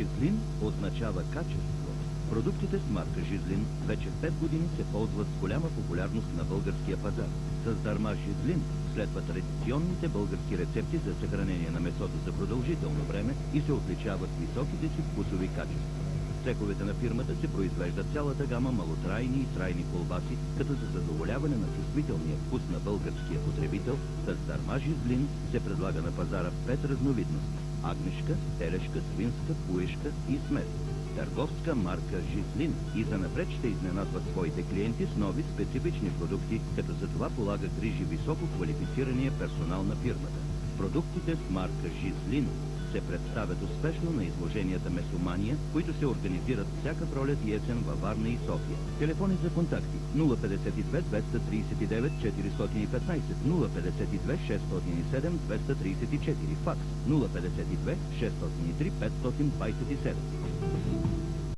Жизлин означава качество. Продуктите с марка Жизлин вече 5 години се ползват с голяма популярност на българския пазар. С дърма Жизлин следва традиционните български рецепти за съхранение на месото за продължително време и се отличават с високите си вкусови качества. В цеховете на фирмата се произвежда цялата гама малотрайни и трайни колбаси, като за задоволяване на чувствителния вкус на българския потребител, с дърма Жизлин се предлага на пазара 5 разновидности – агнешка, телешка, свинска, пуешка и смес. Търговска марка Жизлин и занапред ще изненадва своите клиенти с нови специфични продукти, като за това полага грижи високо квалифицирания персонал на фирмата. Продуктите с марка Жизлин се представят успешно на изложенията Месомания, които се организират всяка пролет и есен във Варна и София. Телефони за контакти 052 239 415, 052 607 234, факс 052 603 527.